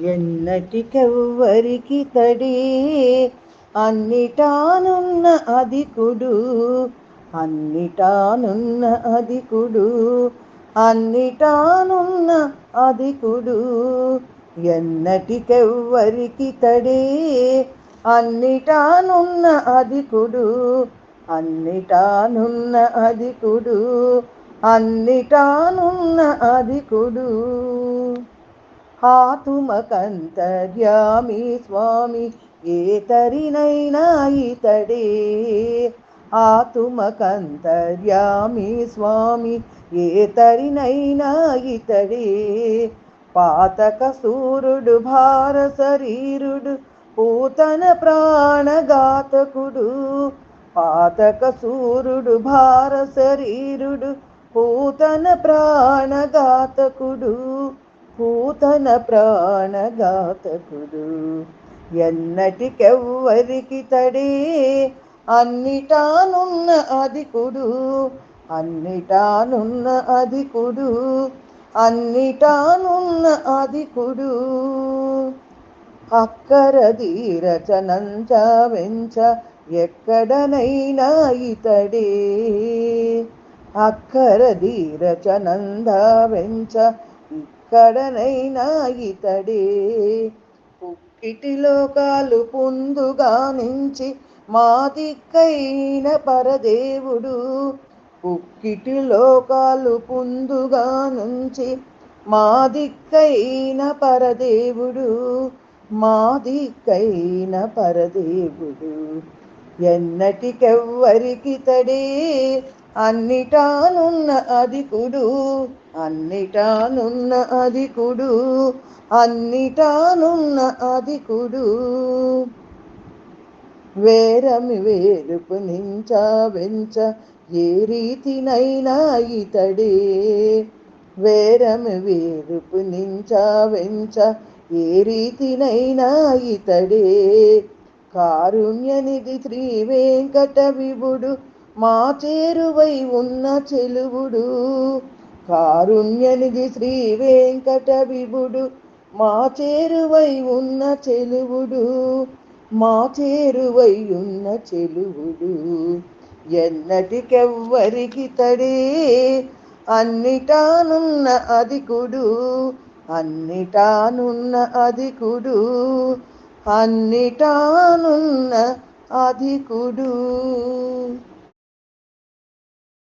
ఎన్నటికెవ్వరికి తడే అన్నిటానున్న అధికుడు, అన్నిటానున్న అధికుడు, అన్నిటానున్న అధికుడు. ఎన్నటికెవ్వరికి తడే అన్నిటానున్న అధికుడు, అన్నిటానున్న అధికుడు, అన్నిటానున్న అధికుడు. ఆతుమకంతర్యామి స్వామి ఏతరినైనా ఇతడే, ఆతుమకంతర్యామి స్వామి ఏతరినైనా ఇతడే. పాతక సూర్యుడు భార శరీరుడు పూతన ప్రాణఘాతకుడు, పాతక సూర్యుడు భార శరీరుడు పూతన ప్రాణఘాతకుడు, పూతన ప్రాణఘాతకుడు. ఎన్నటికెవ్వరికి తడే అన్నిటానున్న అధికుడు, అన్నిటానున్న అధికుడు, అన్నిటానున్న అధికుడు. అక్కరధీరచనంచ వెంచ ఎక్కడనైనా ఇతడే, అక్కరధీరచనంద వెంచ ఎక్కడనైనా ఇతడే. పుక్కిటి లోకాలు పొందుగా నుంచి మా దిక్కైన పరదేవుడు, పుక్కిటి లోకాలు పొందుగా నుంచి మా దిక్కైన పరదేవుడు, మా దిక్కైన పరదేవుడు. ఎన్నటికెవ్వరికి తడే అన్నిటానున్న అధికుడు, అన్నిటానున్న అధికుడు, అన్నిటానున్న అధికుడు. వేరమి వేరుపు నించ వెంచ ఏ రీతినైనా ఇతడే, వేరమి వేరుపు నించ వెంచ ఏ రీతినైనా ఇతడే. కారుణ్యనిధి శ్రీ వెంకట విభుడు మా చేరువై ఉన్న చెలువుడు, కారుణ్యనిధి శ్రీ వెంకట విభుడు మా చేరువై ఉన్న చెలువుడు, మా చేరువై ఉన్న చెలువుడు. ఎన్నటికెవ్వరికి తడే అన్నిటానున్న అధికుడు, అన్నిటానున్న అధికుడు, అన్నిటానున్న అధికుడు.